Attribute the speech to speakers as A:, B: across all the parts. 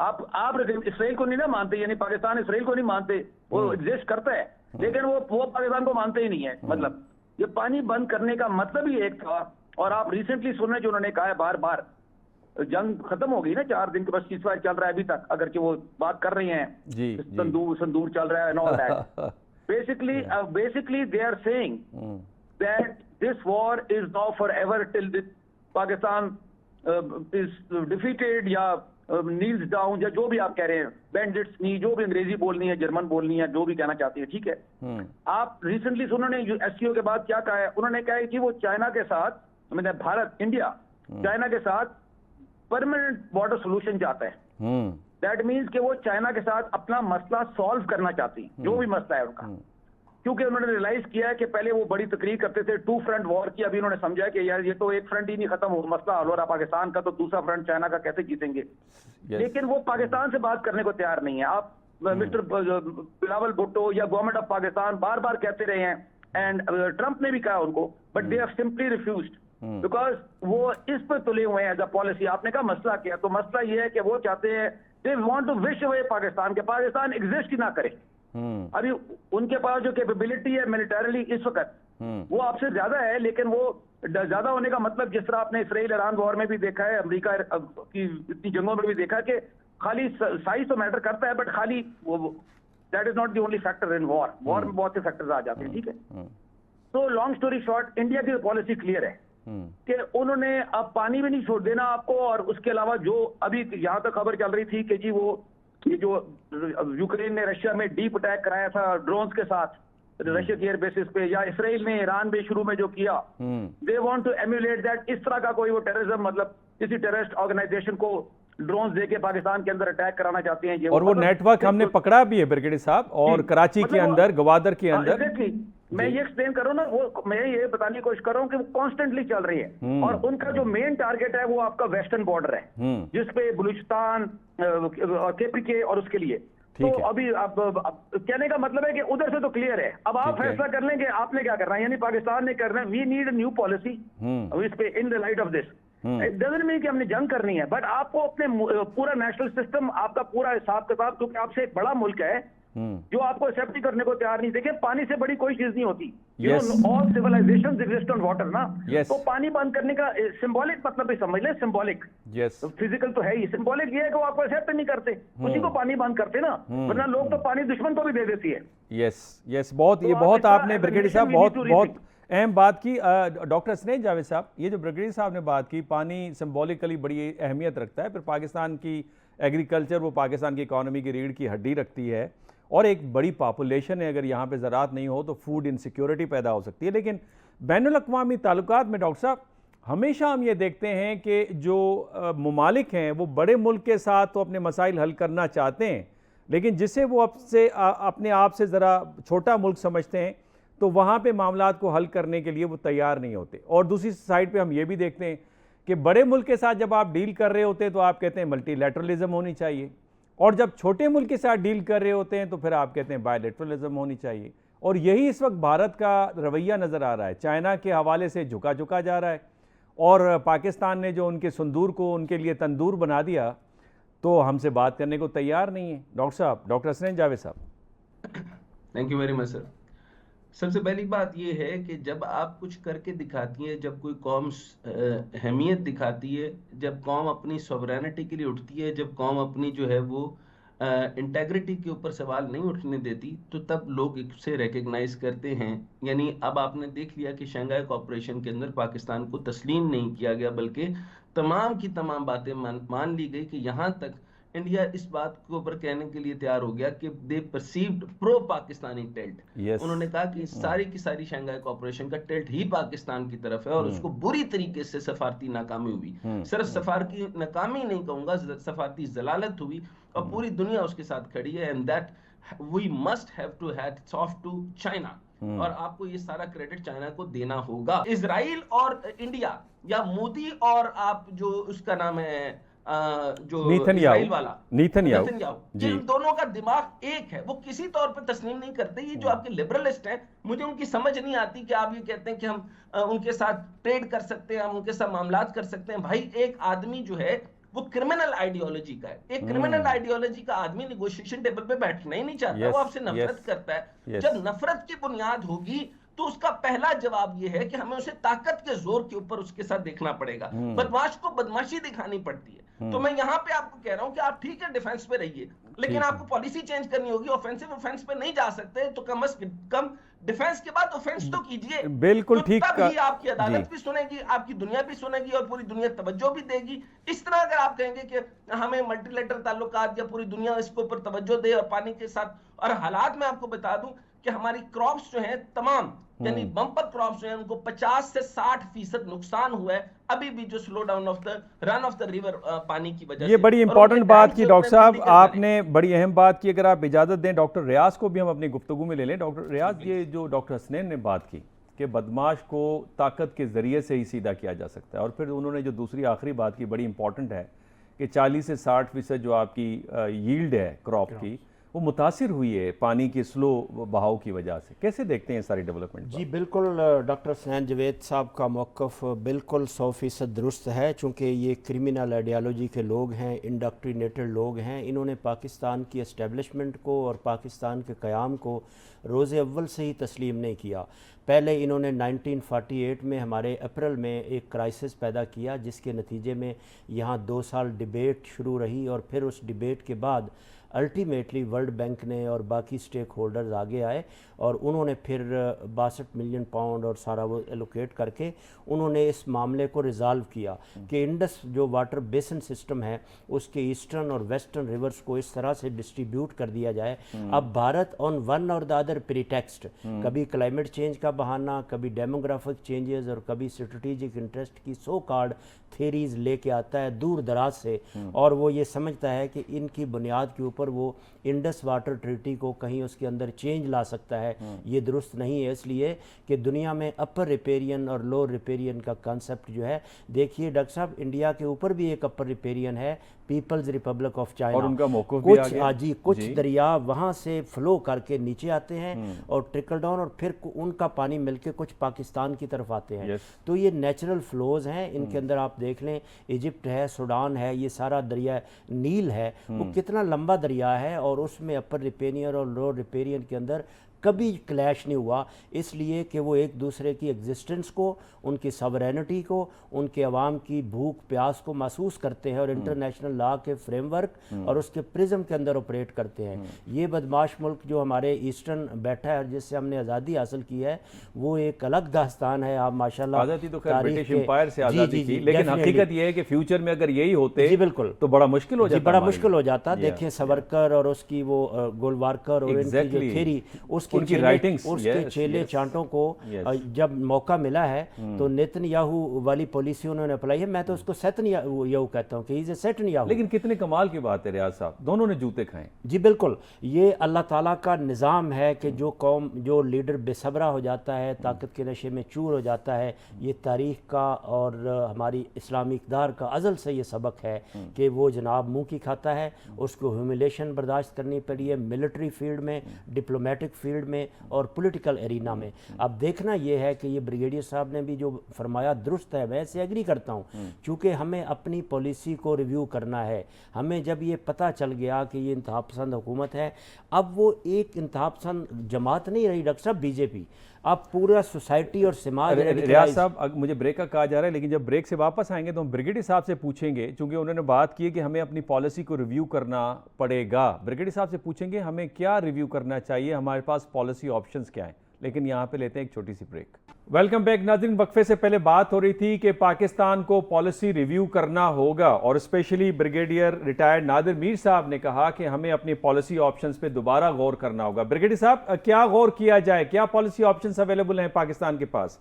A: آپ اسرائیل کو نہیں نا مانتے, یعنی پاکستان اسرائیل کو نہیں مانتے, وہ ایگزسٹ کرتا ہے لیکن وہ پاکستان کو مانتے ہی نہیں ہے. مطلب یہ پانی بند کرنے کا مطلب ہی ایک تھا. اور آپ ریسنٹلی سن رہے جو انہوں نے کہا ہے بار بار, جنگ ختم ہو گئی نا 4 دن کے بس سیز فائر چل رہا ہے ابھی تک, اگرچہ وہ بات کر رہی ہیں سندور چل رہا ہے and all that. Basically they are saying that this war is now forever till Pakistan is defeated یا kneels down, یا جو بھی آپ کہہ رہے ہیں, bandits نہیں, جو بھی انگریزی بولنی ہے, جرمن بولنی ہے, جو بھی کہنا چاہتی ہے, ٹھیک ہے. آپ ریسنٹلی انہوں نے SCO کے بعد کیا کہا ہے, انہوں نے کہا ہے کہ وہ چائنا کے ساتھ, بھارت انڈیا چائنا کے ساتھ پرماننٹ بارڈر سولوشن چاہتا ہے. دیٹ مینس کہ وہ چائنا کے ساتھ اپنا مسئلہ سالو کرنا چاہتی, جو بھی مسئلہ ہے ان کا, کیونکہ انہوں نے ریلائز کیا ہے کہ پہلے وہ بڑی تقریر کرتے تھے 2 فرنٹ وار کی, ابھی انہوں نے سمجھا کہ یار یہ تو ایک فرنٹ ہی نہیں ختم ہو, مسئلہ حل ہو رہا پاکستان کا, تو دوسرا فرنٹ چائنا کا کیسے جیتیں گے. لیکن وہ پاکستان سے بات کرنے کو تیار نہیں ہے. آپ مسٹر بلاول بھٹو یا گورنمنٹ آف پاکستان بار بار کہتے رہے ہیں, اینڈ ٹرمپ نے بھی کہا ان کو, but they have simply refused because وہ اس پہ تلے ہوئے ہیں ایز اے پالیسی. آپ نے کہا مسئلہ کیا, تو مسئلہ یہ ہے کہ وہ چاہتے ہیں they want to wish away Pakistan, کے پاکستان ایگزسٹ ہی نہ کرے. ابھی ان کے پاس جو کیپیبلٹی ہے ملٹریلی اس وقت وہ آپ سے زیادہ ہے, لیکن وہ زیادہ ہونے کا مطلب جس طرح آپ نے اسرائیل ایران وار میں بھی دیکھا ہے, امریکہ کی اتنی جنگوں میں بھی دیکھا کہ خالی سائز تو میٹر کرتا ہے, بٹ خالی that is not the only factor in war. War میں بہت سے فیکٹرز آ جاتے ہیں, ٹھیک ہے. تو لانگ اسٹوری شارٹ, انڈیا کی پالیسی کلیئر ہے کہ انہوں نے اب پانی بھی نہیں چھوڑ دینا آپ کو, اور اس کے علاوہ جو ابھی یہاں تک خبر چل رہی تھی کہ جی وہ یہ جو یوکرین نے رشیا میں ڈیپ اٹیک کرایا تھا ڈرونز کے ساتھ رشیا کی ایئر بیسز پہ, یا اسرائیل نے ایران میں شروع میں جو کیا, they want to emulate that. اس طرح کا کوئی وہ ٹیررزم, مطلب کسی ٹیررسٹ آرگنائزیشن کو ڈرونز دے کے پاکستان کے اندر اٹیک کرانا چاہتے ہیں.
B: اور وہ نیٹ ورک ہم نے پکڑا بھی ہے برگیڈی صاحب, اور کراچی کے اندر, گوادر کے اندر.
A: میں یہ ایکسپلین کروں نا, وہ میں یہ بتانے کی کوشش کر رہا ہوں کہ وہ کانسٹنٹلی چل رہی ہے, اور ان کا جو مین ٹارگیٹ ہے وہ آپ کا ویسٹرن بارڈر ہے, جس پہ بلوچستان اور KPK اور اس کے لیے. تو ابھی اب کہنے کا مطلب ہے کہ ادھر سے تو کلیئر ہے, اب آپ فیصلہ کر لیں کہ آپ نے کیا کرنا ہے, یعنی پاکستان نے کرنا ہے. We need a new policy اس پہ in the light of this. It doesn't mean کہ ہم نے جنگ کرنی ہے, بٹ آپ کو اپنے پورا نیشنل سسٹم, آپ کا پورا حساب کتاب, کیونکہ آپ سے ایک بڑا ملک ہے جو آپ کو ایکسپٹ ہی کرنے کو تیار نہیں. دیکھیں پانی سے بڑی کوئی چیز نہیں ہوتی, all civilizations exist on water نا. تو پانی بند کرنے کا سمبولک مطلب بھی سمجھ لیں, سمبولک, فزیکل تو ہے ہی, سمبولک یہ ہے کہ وہ آپ کو ایکسپٹ نہیں کرتے, اسی کو پانی بند کرتے نا, ورنہ لوگ تو پانی دشمن کو بھی دے دیتی ہے.
B: یس بہت, یہ بہت آپ نے برگیڈی صاحب بہت اہم بات کی. ڈاکٹر حسنین جاوید صاحب, یہ جو برگیڈی صاحب نے بات کی, پانی سمبولکلی بڑی اہمیت رکھتا ہے. پھر پاکستان کی ایگریکلچر, وہ پاکستان کی اکانومی کی ریڑھ کی ہڈی رکھتی ہے, اور ایک بڑی پاپولیشن ہے. اگر یہاں پہ زراعت نہیں ہو تو فوڈ انسیکیورٹی پیدا ہو سکتی ہے. لیکن بین الاقوامی تعلقات میں ڈاکٹر صاحب ہمیشہ ہم یہ دیکھتے ہیں کہ جو ممالک ہیں وہ بڑے ملک کے ساتھ تو اپنے مسائل حل کرنا چاہتے ہیں, لیکن جسے وہ اپنے آپ سے ذرا چھوٹا ملک سمجھتے ہیں تو وہاں پہ معاملات کو حل کرنے کے لیے وہ تیار نہیں ہوتے. اور دوسری سائڈ پہ ہم یہ بھی دیکھتے ہیں کہ بڑے ملک کے ساتھ جب آپ ڈیل کر رہے ہوتے ہیں تو آپ کہتے ہیں ملٹی لیٹرلزم ہونی چاہیے, اور جب چھوٹے ملک کے ساتھ ڈیل کر رہے ہوتے ہیں تو پھر آپ کہتے ہیں بائی لیٹرلزم ہونی چاہیے. اور یہی اس وقت بھارت کا رویہ نظر آ رہا ہے. چائنا کے حوالے سے جھکا جا رہا ہے, اور پاکستان نے جو ان کے سندور کو ان کے لیے تندور بنا دیا تو ہم سے بات کرنے کو تیار نہیں ہے. ڈاکٹر صاحب, ڈاکٹر حسنین جاوید صاحب.
C: تھینک یو ویری مچ سر. سب سے پہلی بات یہ ہے کہ جب آپ کچھ کر کے دکھاتی ہیں, جب کوئی قوم اہمیت دکھاتی ہے, جب قوم اپنی سوورینٹی کے لیے اٹھتی ہے, جب قوم اپنی جو ہے وہ انٹیگریٹی کے اوپر سوال نہیں اٹھنے دیتی, تو تب لوگ اسے ریکگنائز کرتے ہیں. یعنی اب آپ نے دیکھ لیا کہ شنگھائی کوآپریشن کے اندر پاکستان کو تسلیم نہیں کیا گیا, بلکہ تمام کی تمام باتیں مان لی گئی, کہ یہاں تک انڈیا اس بات کے اوپر کہنے کے لیے تیار ہو گیا کہ دے پرسیوڈ پرو پاکستانی ٹلٹ. انہوں نے کہا کہ ساری کی ساری شنگھائی کوآپریشن کا ٹلٹ ہی پاکستان کی طرف ہے, اور اس کو بری طریقے سے سفارتی ناکامی ہوئی. صرف سفارتی ناکامی نہیں کہوں گا, سفارتی ضلالت ہوئی, اور پوری دنیا اس کے ساتھ کھڑی ہے. And that we must have to hats off to China, اور آپ کو یہ سارا کریڈٹ چائنا کو دینا ہوگا. اسرائیل اور انڈیا, یا مودی اور آپ جو اس کا نام ہے جو اسرائیل والا نیتنیاہو, ان دونوں کا دماغ ایک ہے, وہ کسی طور پہ تسلیم نہیں کرتے. یہ جو آپ کے لبرلسٹ ہیں, مجھے ان کی سمجھ نہیں آتی کہ آپ یہ کہتے ہیں کہ ہم ان کے ساتھ ٹریڈ کر سکتے ہیں, ہم ان کے ساتھ معاملات کر سکتے ہیں. بھائی ایک آدمی جو ہے وہ کرمنل آئیڈیالوجی کا ہے. ایک کرمنل آئیڈیالوجی کا آدمی نیگوشیشن ٹیبل پہ بیٹھنا ہی نہیں چاہتا, وہ آپ سے نفرت کرتا ہے. جب نفرت کی بنیاد ہوگی تو اس کا پہلا جواب یہ ہے کہ ہمیں اسے طاقت کے زور کے اوپر اس کے ساتھ دیکھنا پڑے گا. بدماش کو بدماشی دکھانی پڑتی ہے. تو میں یہاں پہ آپ کو کہہ رہا ہوں کہ آپ ٹھیک ہے ڈیفنس پہ رہیے, لیکن آپ کو پالیسی چینج کرنی ہوگی. آفینسو آفینس پہ نہیں جا سکتے تو کم از کم ڈیفنس کے بعد آفینس تو کیجئے.
B: بالکل ٹھیک,
C: تب ہی آپ کی عدالت بھی سنے گی, آپ کی دنیا بھی سنے گی, اور پوری دنیا توجہ بھی دے گی. اس طرح اگر آپ کہیں گے کہ ہمیں ملٹی لیٹرل تعلقات یا پوری دنیا اس کے اوپر توجہ دے اور پانی کے ساتھ, اور حالات میں آپ کو بتا دوں کہ ہماری کراپس جو ہیں تمام, یعنی بمپر کراپس جو ہیں ان کو 50 سے 60% نقصان ہوا ہے ابھی بھی, جو slow down of the run of the river پانی کی وجہ سے.
B: یہ بڑی امپورٹنٹ بات کی ڈاکٹر صاحب, آپ نے بڑی اہم بات کی. اگر آپ اجازت دیں ڈاکٹر ریاض کو بھی ہم اپنی گفتگو میں لے لیں. ڈاکٹر ریاض, یہ جو ڈاکٹر حسنین نے بات کی کہ بدماش کو طاقت کے ذریعے سے ہی سیدھا کیا جا سکتا ہے, اور پھر انہوں نے جو دوسری آخری بات کی بڑی امپورٹنٹ ہے کہ 40 سے 60% جو آپ کی ییلڈ ہے کراپ کی, وہ متاثر ہوئی ہے پانی کے سلو بہاؤ کی وجہ سے. کیسے دیکھتے ہیں ساری ڈیولپمنٹ؟
D: جی بالکل, ڈاکٹر حسنین جاوید صاحب کا موقف بالکل 100% درست ہے, چونکہ یہ کرمنل آئیڈیالوجی کے لوگ ہیں, انڈکٹرینیٹڈ لوگ ہیں. انہوں نے پاکستان کی اسٹیبلشمنٹ کو اور پاکستان کے قیام کو روز اول سے ہی تسلیم نہیں کیا. پہلے انہوں نے 1948 میں ہمارے اپریل میں ایک کرائسس پیدا کیا, جس کے نتیجے میں یہاں 2 سال ڈیبیٹ شروع رہی, اور پھر اس ڈیبیٹ کے بعد الٹیمیٹلی ورلڈ بینک نے اور باقی سٹیک ہولڈرز آگے آئے, اور انہوں نے پھر 62 ملین پاؤنڈ اور سارا وہ ایلوکیٹ کر کے انہوں نے اس معاملے کو ریزالو کیا کہ انڈس جو واٹر بیسن سسٹم ہے اس کے ایسٹرن اور ویسٹرن ریورز کو اس طرح سے ڈسٹریبیوٹ کر دیا جائے. اب بھارت آن ون اور دا ادر پریٹیکسٹ, کبھی کلائمیٹ چینج کا بہانہ, کبھی ڈیموگرافک چینجز, اور کبھی اسٹریٹجک انٹرسٹ کی سو کارڈ تھیریز لے کے آتا ہے دور دراز سے, اور وہ یہ سمجھتا ہے کہ ان کی بنیاد کے اوپر وہ انڈس واٹر ٹریٹی کو کہیں اس کے اندر چینج لا سکتا ہے. یہ درست نہیں ہے, اس لیے کہ دنیا میں اپر ریپیرین اور لوور ریپیرین کا کانسیپٹ جو ہے, دیکھیے ڈاکٹر صاحب انڈیا کے اوپر بھی ایک اپر ریپیرین ہے, پیپلز ریپبلک آف چائنا,
B: اور ان کا موقف بھی آگے,
D: کچھ دریا وہاں سے فلو کر کے نیچے آتے ہیں اور ٹرکل ڈاؤن, اور پھر ان کا پانی مل کے کچھ پاکستان کی طرف آتے ہیں. تو یہ نیچرل فلوز ہیں, ان کے اندر آپ دیکھ لیں ایجپٹ ہے, سوڈان ہے, یہ سارا دریا نیل ہے, وہ کتنا لمبا دریا ہے, اور اس میں اپر ریپیرین اور لوور ریپیرین کے اندر کبھی کلیش نہیں ہوا, اس لیے کہ وہ ایک دوسرے کی ایگزسٹنس کو, ان کی ساورینٹی کو, ان کے عوام کی بھوک پیاس کو محسوس کرتے ہیں, اور انٹرنیشنل لا کے فریم ورک اور اس کے پرزم کے اندر آپریٹ کرتے ہیں. یہ بدماش ملک جو ہمارے ایسٹرن بیٹھا ہے جس سے ہم نے آزادی حاصل کی ہے, وہ ایک الگ داستان ہے. آپ ماشاءاللہ
B: آزادی تو خیر برٹش امپائر سے آزادی کی, لیکن حقیقت یہ ہے کہ فیوچر میں اگر یہی ہوتے
D: بالکل
B: تو بڑا مشکل ہو جاتا,
D: بڑا مشکل ہو جاتا. دیکھیں ساورکر اور اس کی وہ گولوارکر اور ان کی جو تھیری, اس کی رائٹنگز, اس کے چیلے چانٹوں کو جب موقع ملا ہے تو نیتن یاہو والی پالیسی انہوں نے اپلائی ہے. میں تو اس کو سیتن یاہو کہتا ہوں کہ ہی از اے سیٹن یاہو.
B: لیکن کتنے کمال کی بات ہے ریاض صاحب, دونوں نے جوتے کھائیں.
D: جی بالکل, یہ اللہ تعالیٰ کا نظام ہے کہ جو قوم, جو لیڈر بے صبرا ہو جاتا ہے, طاقت کے نشے میں چور ہو جاتا ہے. یہ تاریخ کا اور ہماری اسلامی اقدار کا ازل سے یہ سبق ہے کہ وہ جناب منہ کی کھاتا ہے, اس کو ہیوملیشن برداشت کرنی پڑی ہے ملٹری فیلڈ میں, ڈپلومیٹک فیلڈ میں اور پولیٹیکل ایرینا میں. اب دیکھنا یہ ہے کہ یہ بریگیڈیئر صاحب نے بھی جو فرمایا درست ہے, میں اسے ایگری کرتا ہوں, چونکہ ہمیں اپنی پالیسی کو ریویو کرنا ہے. ہمیں جب یہ پتہ چل گیا کہ یہ انتہا پسند حکومت ہے, اب وہ ایک انتہا پسند جماعت نہیں رہی ڈاکٹر صاحب بی جے پی, اب پورا سوسائٹی اور سماج.
B: ریاض صاحب مجھے بریک کا کہا جا رہا ہے, لیکن جب بریک سے واپس آئیں گے تو ہم بریگیڈیئر صاحب سے پوچھیں گے, چونکہ انہوں نے بات کی ہے کہ ہمیں اپنی پالیسی کو ریویو کرنا پڑے گا. بریگیڈیئر صاحب سے پوچھیں گے ہمیں کیا ریویو کرنا چاہیے, ہمارے پاس پالیسی آپشنز کیا ہیں. لیکن یہاں پہ لیتے ہیں ایک چھوٹی سی بریک. ویلکم بیک ناظرین. وقفے سے پہلے بات ہو رہی تھی کہ پاکستان کو پالیسی ریویو کرنا ہوگا, اور اسپیشلی بریگیڈیئر ریٹائرڈ نادر میر صاحب نے کہا کہ ہمیں اپنی پالیسی آپشنز پہ دوبارہ غور کرنا ہوگا. بریگیڈیئر صاحب کیا غور کیا جائے, کیا پالیسی آپشنز اویلیبل ہیں پاکستان کے پاس؟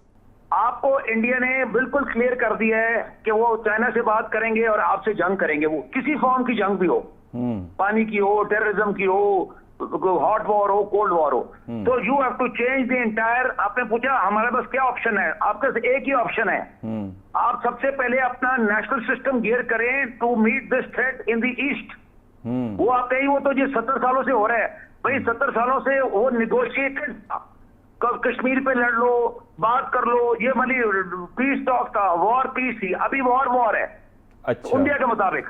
A: آپ کو انڈیا نے بالکل کلیئر کر دیا ہے کہ وہ چائنا سے بات کریں گے اور آپ سے جنگ کریں گے, وہ کسی فارم کی جنگ بھی ہو, پانی کی ہو, ٹیررزم کی ہو, ہاٹ وار ہو, کولڈ وار ہو. تو you have to change the entire. آپ نے پوچھا ہمارے پاس کیا آپشن ہے, آپ کے ایک ہی آپشن ہے. آپ سب سے پہلے اپنا نیشنل سسٹم گیئر کریں to meet this threat in the east. وہ آپ کہیں وہ تو یہ 70 سالوں سے ہو رہا ہے بھائی, 70 سالوں سے وہ نیگوشیٹڈ تھا, کشمیر پہ لڑ لو, بات کر لو, یہ ملی پیس ٹاک تھا, وار پیس تھی, ابھی وار ہے انڈیا کے مطابق.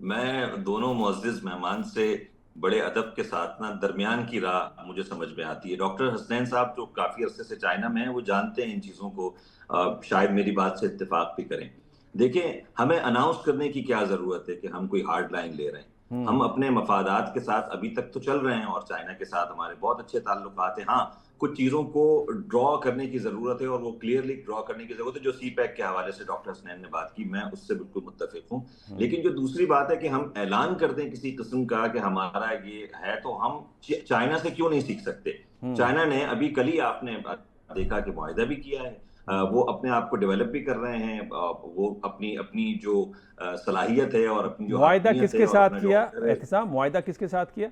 E: میں دونوں معزز مہمان سے بڑے ادب کے ساتھ نا درمیان کی راہ مجھے سمجھ میں آتی ہے. ڈاکٹر حسنین صاحب جو کافی عرصے سے چائنا میں ہیں وہ جانتے ہیں ان چیزوں کو, شاید میری بات سے اتفاق بھی کریں. دیکھیں, ہمیں اناؤنس کرنے کی کیا ضرورت ہے کہ ہم کوئی ہارڈ لائن لے رہے ہیں. ہم اپنے مفادات کے ساتھ ابھی تک تو چل رہے ہیں اور چائنا کے ساتھ ہمارے بہت اچھے تعلقات ہیں. ہاں, کچھ چیزوں کو ڈرا کرنے کی ضرورت ہے اور وہ کلیئرلی ڈرا کرنے کی ضرورت ہے. جو سی پیک کے حوالے سے ڈاکٹر حسنین نے بات کی, میں اس سے بالکل متفق ہوں. لیکن جو دوسری بات ہے کہ ہم اعلان کر دیں کسی قسم کا کہ ہمارا یہ ہے, تو ہم چائنا سے کیوں نہیں سیکھ سکتے؟ چائنا نے ابھی کل ہی آپ نے دیکھا کہ معاہدہ بھی کیا ہے, وہ اپنے آپ کو ڈیولپ بھی کر رہے ہیں, وہ اپنی جو صلاحیت ہے اور اپنی جو
B: معاہدہ کس کے ساتھ کیا احتسام؟ معاہدہ کس کے ساتھ کیا؟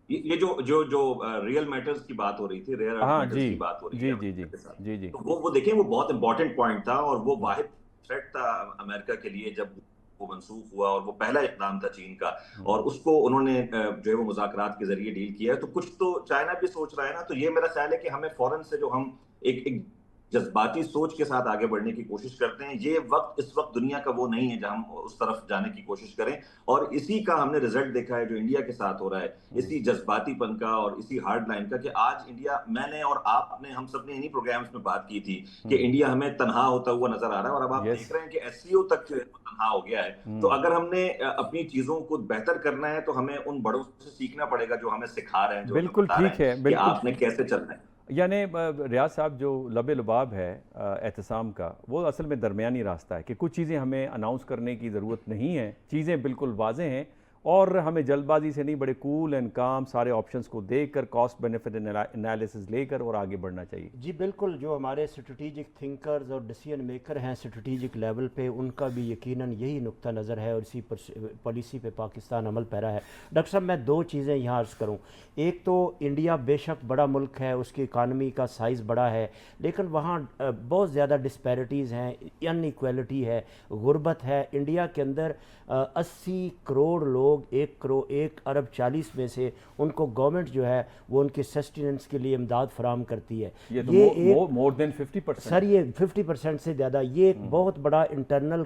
E: یہ جو ریئل میٹرز کی بات ہو رہی تھی, ریئر ارتھ میٹرز کی بات ہو رہی ہے,
B: جی
E: وہ دیکھیں وہ بہت امپورٹنٹ پوائنٹ تھا اور وہ واحد تھریٹ تھا امریکہ کے لیے جب وہ منسوخ ہوا, اور وہ پہلا اقدام تھا چین کا, اور اس کو انہوں نے جو ہے وہ مذاکرات کے ذریعے ڈیل کیا ہے. تو کچھ تو چائنا بھی سوچ رہا ہے نا. تو یہ میرا خیال ہے کہ ہمیں فوراً سے جو ہم ایک جذباتی سوچ کے ساتھ آگے بڑھنے کی کوشش کرتے ہیں, یہ وقت اس وقت دنیا کا وہ نہیں ہے جہاں ہم اس طرف جانے کی کوشش کریں. اور اسی کا ہم نے رزلٹ دیکھا ہے جو انڈیا کے ساتھ ہو رہا ہے, اسی جذباتی پن کا اور اسی ہارڈ لائن کا, کہ آج انڈیا, میں نے اور آپ نے, ہم سب نے انہی پروگرامز میں بات کی تھی کہ انڈیا ہمیں تنہا ہوتا ہوا نظر آ رہا ہے, اور اب آپ دیکھ رہے ہیں کہ ایس سی او تک جو ہے وہ تنہا ہو گیا ہے. تو اگر ہم نے اپنی چیزوں کو بہتر کرنا ہے تو ہمیں ان بڑوں سے سیکھنا پڑے گا جو ہمیں سکھا رہے ہیں, جو
B: بالکل ٹھیک ہے,
E: کہ آپ نے کیسے چلنا ہے.
B: یعنی ریاض صاحب, جو لب لباب ہے احتسام کا, وہ اصل میں درمیانی راستہ ہے کہ کچھ چیزیں ہمیں اناؤنس کرنے کی ضرورت نہیں ہے, چیزیں بالکل واضح ہیں, اور ہمیں جلد بازی سے نہیں, بڑے کول اینڈ کام سارے آپشنز کو دیکھ کر, کاسٹ بینیفٹ انالیسز لے کر اور آگے بڑھنا چاہیے.
D: جی بالکل, جو ہمارے اسٹریٹجک تھنکرز اور ڈیسیژن میکر ہیں اسٹریٹجک لیول پہ, ان کا بھی یقیناً یہی نقطہ نظر ہے اور اسی پالیسی پہ پاکستان عمل پیرا ہے. ڈاکٹر صاحب, میں دو چیزیں یہاں عرض کروں. ایک تو انڈیا بے شک بڑا ملک ہے, اس کی اکانومی کا سائز بڑا ہے, لیکن وہاں بہت زیادہ ڈسپیرٹیز ہیں, ان ایکویلٹی ہے, غربت ہے. انڈیا کے اندر 80 کروڑ لوگ, 1 ارب 40 میں سے ان کو گورنمنٹ جو ہے وہ ان کے سسٹیننس کے لیے امداد فراہم کرتی ہے.
B: یہ مور دین 50%.
D: سر یہ 50% سے زیادہ, یہ ایک بہت بڑا انٹرنل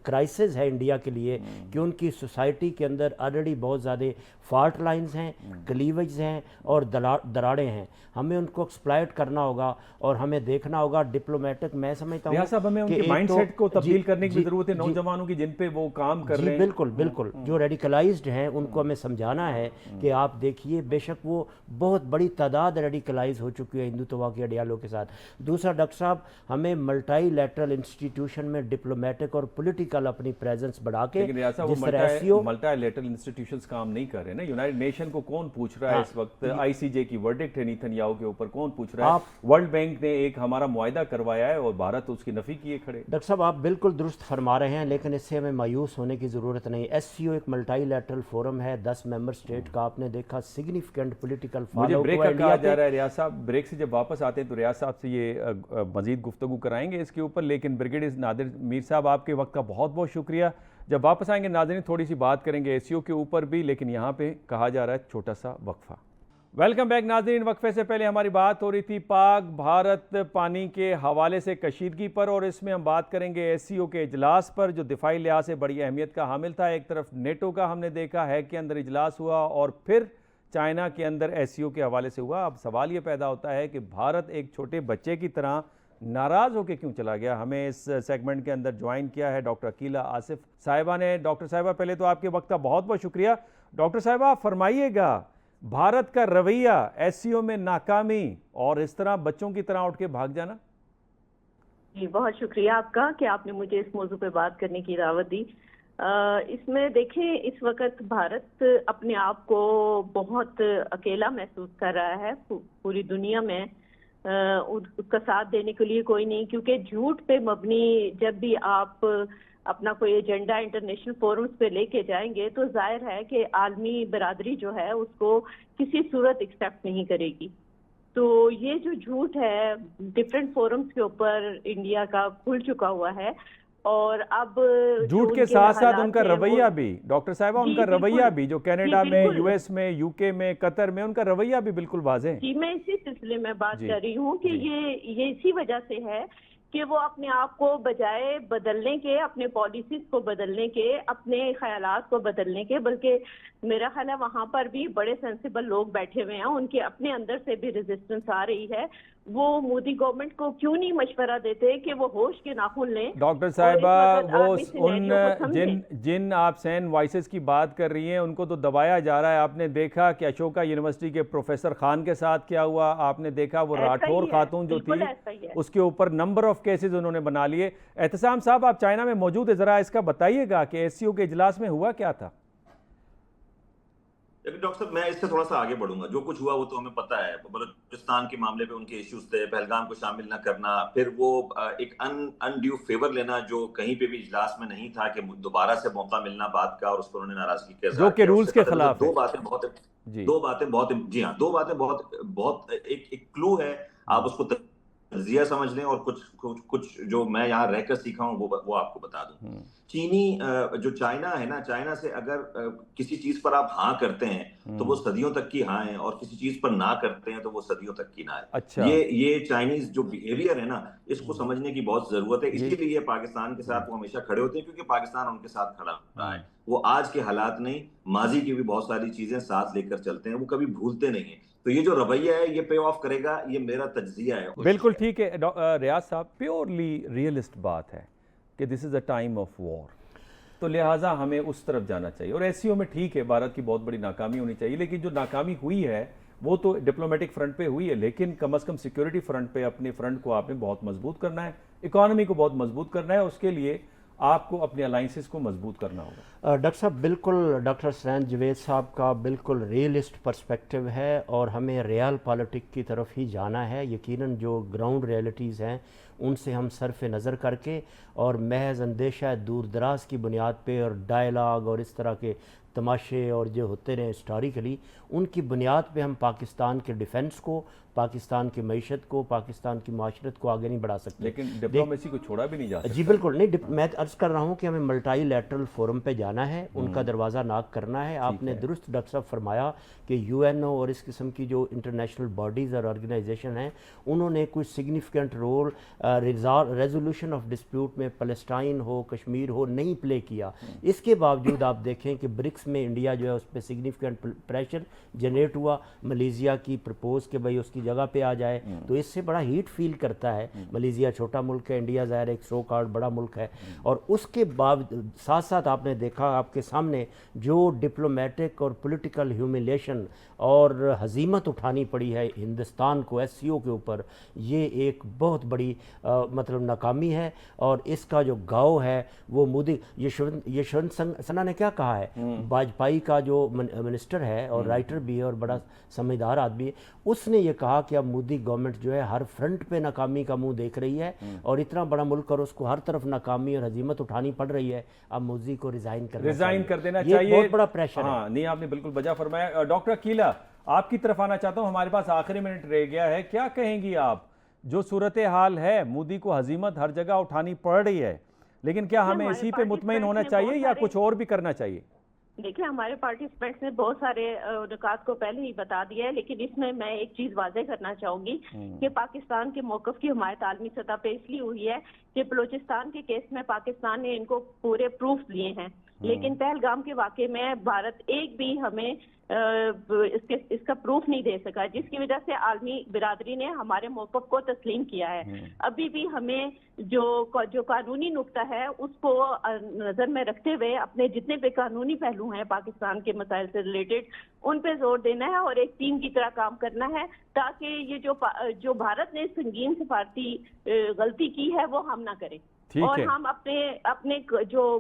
D: کرائسس ہے انڈیا کے لیے, کہ ان کی سوسائٹی کے اندر آلریڈی بہت زیادہ فالٹ لائنز ہیں, کلیویجز ہیں اور دراڑیں ہیں. ہمیں ان کو ایکسپلائٹ کرنا ہوگا اور ہمیں دیکھنا ہوگا ڈپلومیٹک. میں سمجھتا ہوں
B: صاحب ہمیں ان کے مائنڈ سیٹ کو تبدیل کرنے کی ضرورت ہے, نوجوانوں کی جن پہ وہ کام کر رہے ہیں.
D: بالکل, جو ریڈیکلائزڈ ہیں ان کو ہمیں سمجھانا ہے کہ آپ دیکھیے, بے شک وہ بہت بڑی تعداد ریڈیکلائز ہو چکی ہے ہندوتوا کے ایڈیالو کے ساتھ. دوسرا ڈاکٹر صاحب, ہمیں ملٹائی لیٹرل انسٹیٹیوشن میں ڈپلومیٹک اور پولیٹیکل اپنی پریزنس بڑھا کے,
B: جس طرح ملٹائی لیٹرل انسٹیٹیوشنز کام نہیں کر رہے نا. یونائٹڈ نیشن کو کون پوچھ رہا ہے اس وقت؟ آئی سی جے کی ورڈکٹ ہے نیتن یاہو کے اوپر, کون پوچھ رہا ہے؟ ورلڈ بینک نے ایک ہمارا معاہدہ کروایا ہے اور بھارت اس کی نفی کیے کھڑے.
D: ڈاکٹر صاحب, آپ بالکل درست فرما رہے ہیں, لیکن اس سے ہمیں مایوس ہونے کی ضرورت نہیں. ایس سی او ایک ملٹائی لیٹرل فورم ہے, 10 ممبر اسٹیٹ کا. آپ نے دیکھا سگنیفیکنٹ پولیٹیکل
B: مجھے بریک کا کہا جا رہا ہے ریاض صاحب. بریک سے جب واپس آتے ہیں تو ریاض صاحب سے یہ مزید گفتگو کرائیں گے اس کے اوپر, لیکن بریگیڈیئر نادر میر صاحب, آپ کے وقت کا بہت بہت شکریہ. جب واپس آئیں گے ناظرین تھوڑی سی بات کریں گے اے سی او کے اوپر بھی, لیکن یہاں پہ کہا جا رہا ہے چھوٹا سا وقفہ. ویلکم بیک ناظرین. وقفے سے پہلے ہماری بات ہو رہی تھی پاک بھارت پانی کے حوالے سے کشیدگی پر, اور اس میں ہم بات کریں گے ایس سی او کے اجلاس پر جو دفاعی لحاظ سے بڑی اہمیت کا حامل تھا. ایک طرف نیٹو کا ہم نے دیکھا ہے کہ اندر اجلاس ہوا, اور پھر چائنا کے اندر ایس سی او کے حوالے سے ہوا. اب سوال یہ پیدا ہوتا ہے کہ بھارت ایک چھوٹے بچے کی طرح ناراض ہو کے کیوں چلا گیا؟ ہمیں اس سیگمنٹ کے اندر جوائن کیا ہے ڈاکٹر عقیلہ آصف صاحبہ نے. ڈاکٹر صاحبہ, پہلے تو آپ کے وقت کا بہت بہت شکریہ. ڈاکٹر صاحبہ, فرمائیے گا بھارت کا رویہ ایس سی او میں ناکامی اور اس طرح بچوں کی طرح اٹھ کے بھاگ جانا.
F: جی بہت شکریہ آپ کا کہ آپ نے مجھے اس موضوع پہ بات کرنے کی دعوت دی. اس میں دیکھیں, اس وقت بھارت اپنے آپ کو بہت اکیلا محسوس کر رہا ہے. پوری دنیا میں اس کا ساتھ دینے کے لیے کوئی نہیں, کیونکہ جھوٹ پہ مبنی جب بھی آپ اپنا کوئی ایجنڈا انٹرنیشنل فورمز پہ لے کے جائیں گے تو ظاہر ہے کہ عالمی برادری جو ہے اس کو کسی صورت ایکسیپٹ نہیں کرے گی. تو یہ جو جھوٹ ہے ڈفرینٹ فورمز کے اوپر انڈیا کا کھل چکا ہوا ہے, اور اب
B: جھوٹ کے ساتھ ساتھ ان کا رویہ بھی, ڈاکٹر صاحبہ, ان کا رویہ بھی جو کینیڈا میں, یو ایس میں, یو کے میں, قطر میں, ان کا رویہ بھی بالکل واضح ہے.
F: جی میں اسی سلسلے میں بات کر رہی ہوں کہ یہ اسی وجہ سے ہے کہ وہ اپنے آپ کو بجائے بدلنے کے، اپنے پالیسیز کو بدلنے کے، اپنے خیالات کو بدلنے کے، بلکہ میرا خیال ہے وہاں پر بھی بڑے سینسیبل لوگ بیٹھے ہوئے ہیں، ان کے اپنے اندر سے بھی ریزسٹنس آ رہی ہے. وہ مودی گورنمنٹ کو کیوں نہیں مشورہ دیتے کہ وہ ہوش کے ناخن لیں؟
B: ڈاکٹر صاحبہ وہ جن آپ سین وائسز کی بات کر رہی ہیں ان کو تو دبایا جا رہا ہے. آپ نے دیکھا کہ اشوکا یونیورسٹی کے پروفیسر خان کے ساتھ کیا ہوا، آپ نے دیکھا وہ راٹھور خاتون جو تھی اس کے اوپر نمبر آف کیسز انہوں نے بنا لیے. احتسام صاحب آپ چائنا میں موجود ہیں، ذرا اس کا بتائیے گا کہ ایس سی او کے اجلاس میں ہوا کیا تھا؟
E: ڈاکٹر صاحب میں اس سے تھوڑا سا آگے بڑھوں گا. جو کچھ ہوا وہ تو ہمیں پتہ ہے. بلوچستان کے معاملے پہ ان کے ایشوز تھے، پہلگام کو شامل نہ کرنا، پھر وہ ایک انڈیو فیور لینا جو کہیں پہ بھی اجلاس میں نہیں تھا، کہ دوبارہ سے موقع ملنا بات کا، اور اس پر انہوں نے ناراضگی کا اظہار
B: جو کہ
E: کیا.
B: رولز کے خلاف
E: دو باتیں بہت ایک کلو ہے. آپ اس کو تجزیہ سمجھ لیں، اور کچھ جو میں یہاں رہ کر سیکھا ہوں وہ آپ کو بتا دوں. جو چائنا ہے نا، چائنا سے اگر کسی چیز پر آپ ہاں کرتے ہیں تو وہ صدیوں تک کی ہاں ہے، اور کسی چیز پر نہ کرتے ہیں تو وہ صدیوں تک کی نہ ہے.
B: اچھا،
E: یہ چائنیز جو بیہیویئر ہے نا، اس کو سمجھنے کی بہت ضرورت ہے. اسی لیے پاکستان کے ساتھ وہ ہمیشہ کھڑے ہوتے ہیں، کیونکہ پاکستان ان کے ساتھ کھڑا رہا ہے. وہ آج کے حالات نہیں، ماضی کی بھی بہت ساری چیزیں ساتھ لے کر چلتے ہیں، وہ کبھی بھولتے نہیں ہیں. تو یہ جو رویہ ہے یہ پے آف کرے گا، یہ میرا تجزیہ ہے.
B: بالکل ٹھیک ہے ریاض صاحب، پیورلی ریئلسٹ بات ہے کہ دس از اے ٹائم آف وار، تو لہٰذا ہمیں اس طرف جانا چاہیے. اور ایس سی او میں ٹھیک ہے بھارت کی بہت بڑی ناکامی ہونی چاہیے، لیکن جو ناکامی ہوئی ہے وہ تو ڈپلومیٹک فرنٹ پہ ہوئی ہے، لیکن کم از کم سیکیورٹی فرنٹ پہ اپنے فرنٹ کو آپ نے بہت مضبوط کرنا ہے، اکانومی کو بہت مضبوط کرنا ہے. اس کے لیے آپ کو اپنے الائنسز کو مضبوط کرنا ہوگا.
D: ڈاکٹر صاحب بالکل، ڈاکٹر حسنین جوید صاحب کا بالکل ریئلسٹ پرسپیکٹو ہے، اور ہمیں ریال پالیٹک کی طرف ہی جانا ہے. یقیناً جو گراؤنڈ ریئلٹیز ہیں ان سے ہم صرف نظر کر کے اور محض اندیشہ دور دراز کی بنیاد پہ اور ڈائلاگ اور اس طرح کے تماشے اور جو ہوتے رہے ہسٹوریکلی، ان کی بنیاد پہ ہم پاکستان کے ڈیفنس کو، پاکستان کی معیشت کو، پاکستان کی معاشرت کو آگے نہیں بڑھا سکتے.
B: لیکن ڈپلومیسی کو چھوڑا بھی نہیں جا سکتا.
D: جی بالکل نہیں، میں عرض کر رہا ہوں کہ ہمیں ملٹائی لیٹرل فورم پہ جانا ہے، ان کا دروازہ ناک کرنا ہے. آپ نے درست ڈاکٹر صاحب فرمایا کہ یو این او اور اس قسم کی جو انٹرنیشنل باڈیز اور آرگنائزیشن ہیں انہوں نے کوئی significant role resolution of dispute میں پلسٹائن ہو، کشمیر ہو، نہیں پلے کیا. اس کے باوجود آپ دیکھیں کہ برکس میں انڈیا جو ہے اس پہ سگنیفیکنٹ پریشر جنریٹ ہوا. ملیزیا کی پرپوز کہ بھائی اس کی جگہ پہ آ جائے، تو اس سے بڑا ہیٹ فیل کرتا ہے. ملیزیا چھوٹا ملک ہے، انڈیا ظاہر ایک سو کارڈ بڑا ملک ہے. اور اس کے ساتھ ساتھ آپ نے دیکھا آپ کے سامنے جو ڈپلومیٹک اور پولیٹیکل ہیوملیشن اور ہزیمت اٹھانی پڑی ہے ہندوستان کو ایس سی او کے اوپر، یہ ایک بہت بڑی مطلب ناکامی ہے. اور اس کا جو گاؤ ہے وہ مودی، یشونت سنہا نے کیا کہا ہے، واجپئی کا جو منسٹر ہے اور رائٹر بھی ہے اور بڑا سمجھدار آدمی ہے، اس نے یہ کہا کہ اب مودی گورنمنٹ جو ہے ہر فرنٹ پہ ناکامی کا منہ دیکھ رہی ہے، اور اتنا بڑا ملک اور اس کو ہر طرف ناکامی اور ہزیمت اٹھانی پڑ رہی ہے. اب مودی کو ریزائن کر
B: دینا چاہیے.
D: یہ بہت بڑا پریشر ہے.
B: ہاں نہیں، آپ نے بالکل بجا فرمایا. ڈاکٹر عقیلہ آپ کی طرف آنا چاہتا ہوں، ہمارے پاس آخری منٹ رہ گیا ہے. کیا کہیں گی آپ، جو صورتحال ہے مودی کو ہزیمت ہر جگہ اٹھانی پڑ رہی ہے، لیکن کیا ہمیں اسی پہ مطمئن ہونا چاہیے یا کچھ اور بھی کرنا چاہیے؟
F: دیکھیں ہمارے پارٹیسپینٹس نے بہت سارے نکات کو پہلے ہی بتا دیا ہے، لیکن اس میں ایک چیز واضح کرنا چاہوں گی کہ پاکستان کے موقف کی حمایت عالمی سطح پہ اس لیے ہوئی ہے کہ بلوچستان کے کیس میں پاکستان نے ان کو پورے پروف دیے ہیں، لیکن پہلگام کے واقعے میں بھارت ایک بھی ہمیں اس کا پروف نہیں دے سکا، جس کی وجہ سے عالمی برادری نے ہمارے موقف کو تسلیم کیا ہے. ابھی بھی ہمیں جو قانونی نقطہ ہے اس کو نظر میں رکھتے ہوئے اپنے جتنے بھی قانونی پہلو ہیں پاکستان کے مسائل سے ریلیٹڈ ان پہ زور دینا ہے اور ایک ٹیم کی طرح کام کرنا ہے، تاکہ یہ جو بھارت نے سنگین سفارتی غلطی کی ہے وہ ہم نہ کریں، اور ہم اپنے جو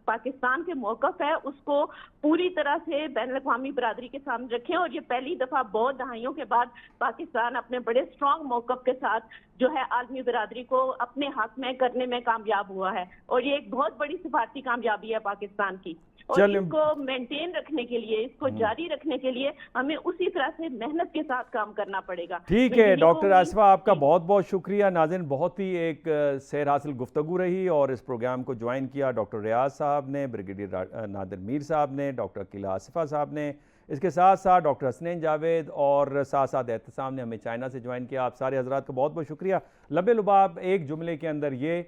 F: پاکستان کے موقف ہے اس کو پوری طرح سے بین الاقوامی برادری کے سامنے رکھیں. اور یہ پہلی دفعہ بہت دہائیوں کے بعد پاکستان اپنے بڑے اسٹرانگ موقف کے ساتھ جو ہے عالمی برادری کو اپنے حق میں کرنے میں کامیاب ہوا ہے، اور یہ ایک بہت بڑی سفارتی کامیابی ہے پاکستان کی. اور اس کو مینٹین رکھنے کے لیے، اس کو جاری رکھنے کے لیے ہمیں اسی طرح سے محنت کے ساتھ کام کرنا پڑے گا.
B: ٹھیک ہے ڈاکٹر آصفہ، آپ کا بہت بہت شکریہ. ناظرین، بہت ہی ایک سیر حاصل گفتگو رہی، اور اس پروگرام کو جوائن کیا ڈاکٹر ریاض صاحب نے، بریگیڈیئر نادر میر صاحب نے، ڈاکٹر عقیلہ آصفہ صاحب نے، اس کے ساتھ ساتھ ڈاکٹر حسنین جاوید اور ساتھ ساتھ احتسام نے ہمیں چائنا سے جوائن کیا. آپ سارے حضرات کا بہت بہت شکریہ. لبے لباب ایک جملے کے اندر یہ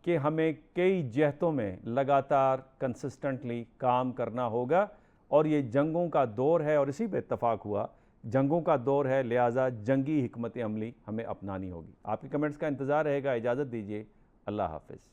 B: کہ ہمیں کئی جہتوں میں لگاتار کنسسٹنٹلی کام کرنا ہوگا اور یہ جنگوں کا دور ہے اور اسی پہ اتفاق ہوا جنگوں کا دور ہے, لہٰذا جنگی حکمت عملی ہمیں اپنانی ہوگی. آپ کے کمنٹس کا انتظار رہے گا. اجازت دیجیے. اللہ حافظ.